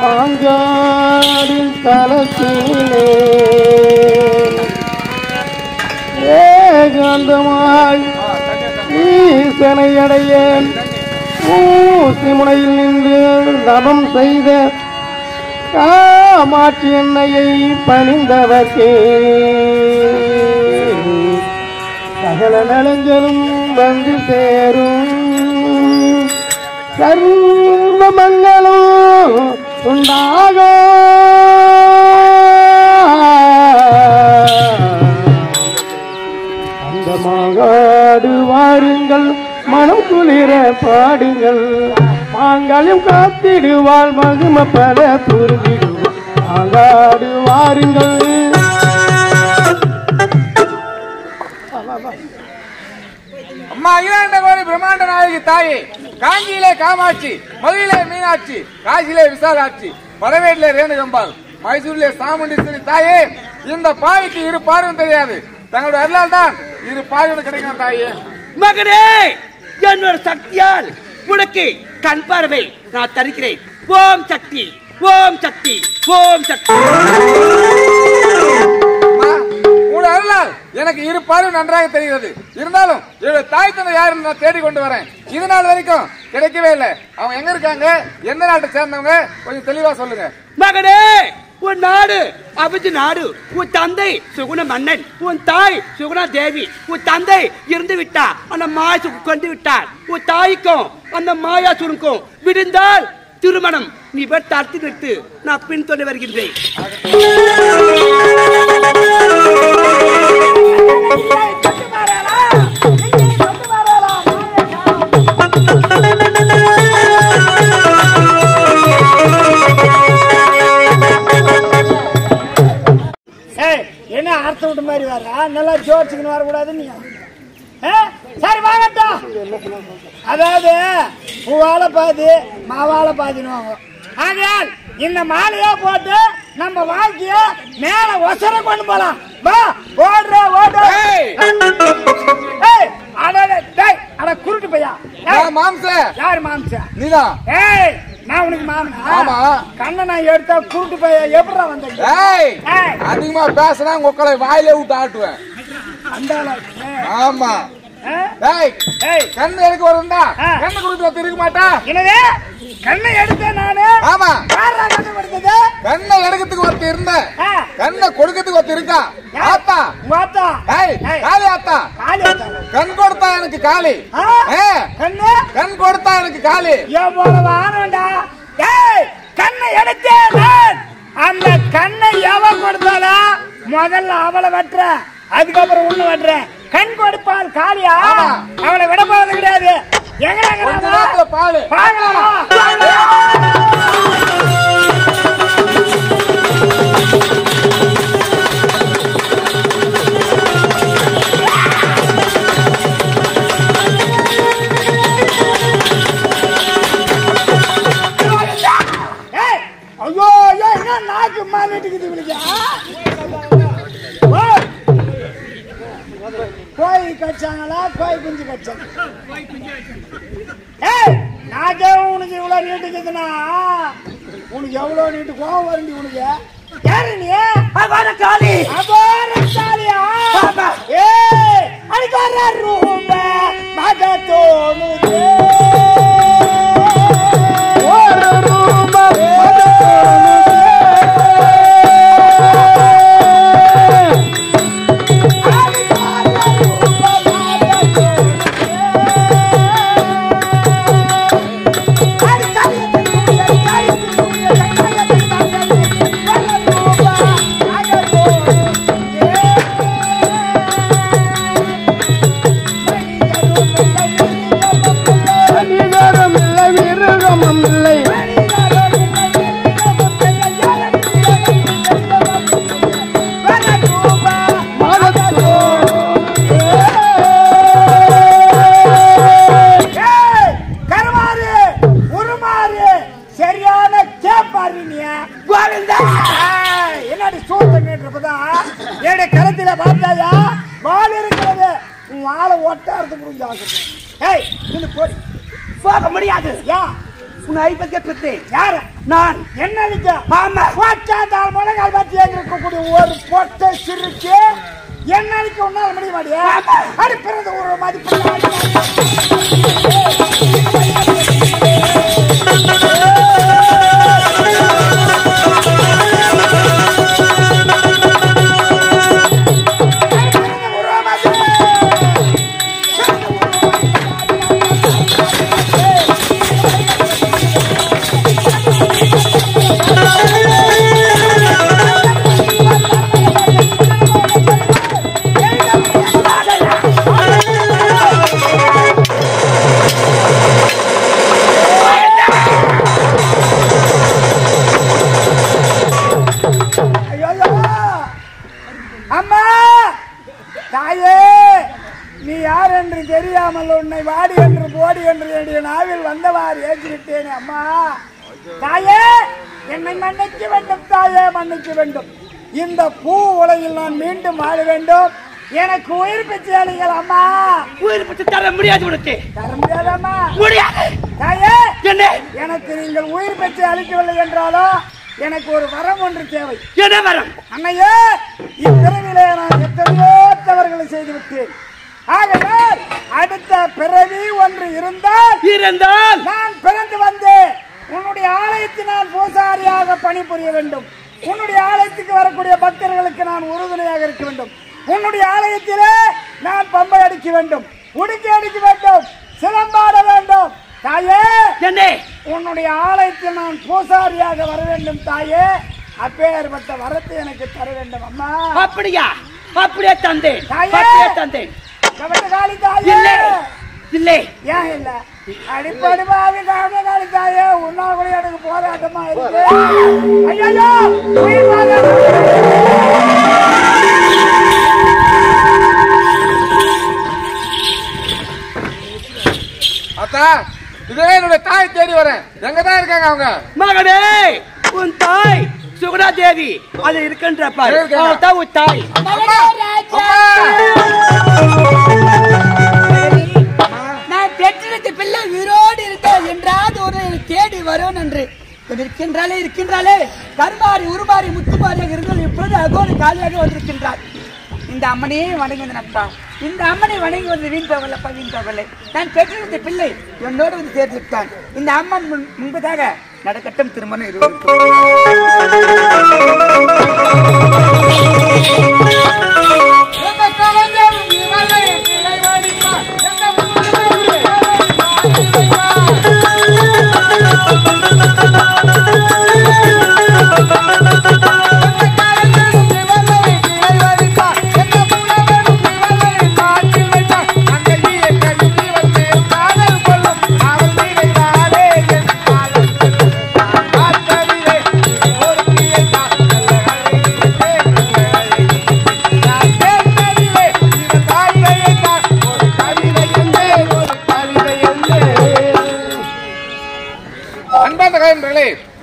மாங்காடில் தலத்திலே ஏகாந்தமாய் ஈசனை அடையேன் ஊசி முனையில் நின்று தபம் செய்த காமாட்சி எண்ணெயை பணிந்தவர்க்கே சகல நலஞ்சலும் வந்து சேரும் சர்வ மங்களம் உண்டாக அந்த மாங்காடு வாருங்கள் மனம் குளிர பாடுங்கள் மாங்கல்யம் காத்திடுவாள் மகிம பல புரிந்திடுவாள் மாங்காடு வாருங்கள். அம்மா அகிலாண்ட கோடி பிரம்மாண்ட நாயகி தாயே, காஞ்சியிலே காமாட்சி, மதுரையிலே மீனாட்சி, காசியிலே விசாலாட்சி, படவேட்டிலே ரேணுகம்பாள், மைசூரிலே சாமுண்டீஸ்வரி தாயே, இந்த பாவிக்கு இரு பார்வையும் தெரியாது, தங்களுடைய அருளால் தான் இரு பார்வையும் கிடைக்கும் தாயே. மகனே, என்னோட சக்தியால் உனக்கு கண் பார்வை நான் தருகிறேன். ஓம் சக்தி, ஓம் சக்தி, ஓம் சக்தி. உங்களுடைய அருளால் எனக்கு இரு பார்வை நன்றாக தெரிகிறது. இருந்தாலும் என்னுடைய தாய் தந்தை யாருன்னு நான் தேடி கொண்டு வரேன். இது நாள் வரைக்கும் கிடைக்கவே இல்லை. அவங்க எங்க இருக்காங்க, எந்த நாட்டை சேர்ந்தவங்க, கொஞ்சம் தெளிவா சொல்லுங்க. மகனே, உன் நாடு அபிஜி நாடு. உன் தந்தை சுகுண மன்னன், உன் தாய் சுகுணா தேவி. உன் தந்தை இருந்து விட்டார், அந்த மாய கொண்டு விட்டார். உன் தாய்க்கும் அந்த மாயாசுருக்கும் விடுந்தால் திருமணம் நீ தடுத்து விட்டு நான் பின்தொடர்ந்து வருகின்றேன். என்ன அர்த்த விட்டு மாதிரி வர நல்லா ஜோடிச்சுக்கணும் வரக்கூடாது நீ. சரி வாங்கட்டும். அதாவது பூவால பாதி மாவால பாதினுவாங்க. ஆகையால் இந்த மாலையா போட்டு நம்ம வாழ்க்கைய மேல ஒசர கொண்டு போலாம். வா ஓடுற ஓடுற. அட குருட்டு பையா. மாம்ச யாரு மாம்ச? நீதான். ஏய், நான் உனக்கு மாமனா? ஆமா. கண்ணை நான் எடுத்தா குருட்டு பையா எப்படா வந்த? அதிகமா பேசுனா உங்களை வாயிலே விட்டு ஆட்டுவேன். அந்த ஆமா. கண்ணு எடுக்க வருந்தா கண்ணு கொடுத்து இருக்க மாட்டா. எனவே கண்ணை எடுத்தேன் நானு. ஆமா. கண்ணை எடுத்தது கண்ணை எடுக்கிறதுக்கு ஒருத்தர் இருந்த, கண்ணை கொடுக்கிறதுக்கு ஒருத்தர் இருக்கா. ஆத்தா ஆத்தா. காளி ஆத்தா. கண் கொடுத்தா எனக்கு காளி. கண்ணு கண் கொடுத்தா எனக்கு காளி. எவ்வளவு ஆனண்டா. கண்ணை எடுத்தேன் நான். அந்த கண்ணை எவன் கொடுத்தாலா முதல்ல அவளை வெட்டுற, அதுக்கப்புறம் உன்ன வெட்டுறேன். கண் கொடுப்பால் காளியா, அவளை விட போவது கிடையாது. எங்க பாலு ஐயோ என்ன நாக்கு மாட்டிக்குது இவனுக்கு. கோழி கச்சாங்களா கோழி குஞ்சு கச்சாங்க? நாக்கே உனக்கு இவ்வளவு நீட்டுக்குதுன்னா உனக்கு எவ்வளவு நீட்டு கோவம் வருண்டி உனக்கு. யாரு நீ? அபார காளி. அபார காளியா? அடிக்கார ரூப மக தோணுது. ஒரு ரூப அனிதரம் என்னடி சூழ்நிலை கேட்டிருப்பதான் என்னுடைய கருத்தில பார்த்தாயா வால் இருக்கிறது உன் வாழை ஒட்டாரத்து முடிஞ்சு ஏய் நின்னு போடி போக முடியாது ஏன் உன் ஐபத்திய பெற்று யாரு நான் என்ன ஆமா போட்டால் முழங்கால் பற்றி இருக்கக்கூடிய ஒரு பொட்டை சிரிச்சு என்னைக்கு உன்னால முடிய மாட்டியா அடி பிறந்த ஒரு மதிப்பு அம்மா தாயே நீ யார் என்று தெரியாமல் உன்னை வாடி என்று போடி என்று என்னுடைய நாவில் வந்தவாறு ஏற்றிவிட்டேனே அம்மா தாயே என்னை மன்னிக்க வேண்டும் தாயே மன்னிக்க வேண்டும் இந்த பூ உலகில் நான் மீண்டும் வாழ வேண்டும் எனக்கு உயிர் பிச்சை அளிங்கள் அம்மா உயிர் பிச்சை தர முடியாது உனக்கு தர முடியாதம்மா முடியாது தாயே என்ன எனக்கு நீங்கள் உயிர் பிச்சை அளிக்கவில்லை என்றாலும் எனக்கு ஒரு வரம் ஒன்று தேவை என்ன வரம் அன்னையே இப்பிறவிலே நான் எத்தனையோ தவறுகளை செய்து விட்டேன் ஆகையால் அடுத்த பிறவி ஒன்று இருந்தால் நான் பிறந்து வந்தேன் உன்னுடைய ஆலயத்தில் நான் பூசாரியாக பணிபுரிய வேண்டும் உன்னுடைய ஆலயத்துக்கு வரக்கூடிய பக்தர்களுக்கு நான் உறுதுணையாக இருக்க வேண்டும் உன்னுடைய ஆலயத்திலே நான் பம்பை அடிக்க வேண்டும் உடுக்கி அடிக்க வேண்டும் சிலம்பாட வேண்டும் தாயே என்ன உன்னுடைய ஆலயத்தில் நான் பூசாரியாக வர வேண்டும் தாயே அப்பேற்பட்ட வரத்தை எனக்கு தர வேண்டும் அம்மா அப்படியா அப்படியே தந்தேன் தாயே அப்படியே தந்தேன் கவட்டகாளி தாயே இல்லை இல்லை ஏன் இல்ல அடிப்படிவாக கவட்டகாளி தாயே உன்னா கூட எனக்கு போராட்டமா இருக்கு ஐயோ உயிர் வாங்க அத்தா இதே என்னுடைய தாய் தேடி வரேன் எங்கதான் இருக்காங்க அவங்க மகனே உன் தாய் சுகுணா தேவி அது இருக்கின்ற பாரு அவதான் உன் தாய் நான் பெற்றெடுத்த பிள்ளை உயிரோடு இருக்க என்றாவது ஒரு தேடி வரும் என்று இருக்கின்றாளே கருமாறி உருமாறி முத்துமாரியாக இருந்தால் இப்பொழுது அகோடு காலியாக வந்திருக்கின்றார் இந்த அம்மனையே வணங்கி வந்தனப்பா இந்த அம்மனை வணங்கி வந்து வீண் போகலப்பா வீண் போகலை நான் பெற்றெடுத்த பிள்ளை என்னோடு வந்து தேர்ந்தெடுத்தான் இந்த அம்மன் முன்பதாக நடக்கட்டும் திருமணம் இருவருக்கும்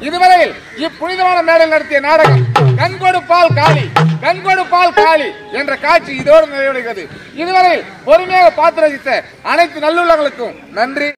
இதுவரையில் இப்புனிதமான மேடையில் நடத்திய நாடகம் கண்கொடுப்பால் காளி என்ற காட்சி இதோடு நிறைவடைகிறது. இதுவரையில் பொறுமையாக பார்த்து ரசித்த அனைத்து நல்லுள்ளங்களுக்கும் நன்றி.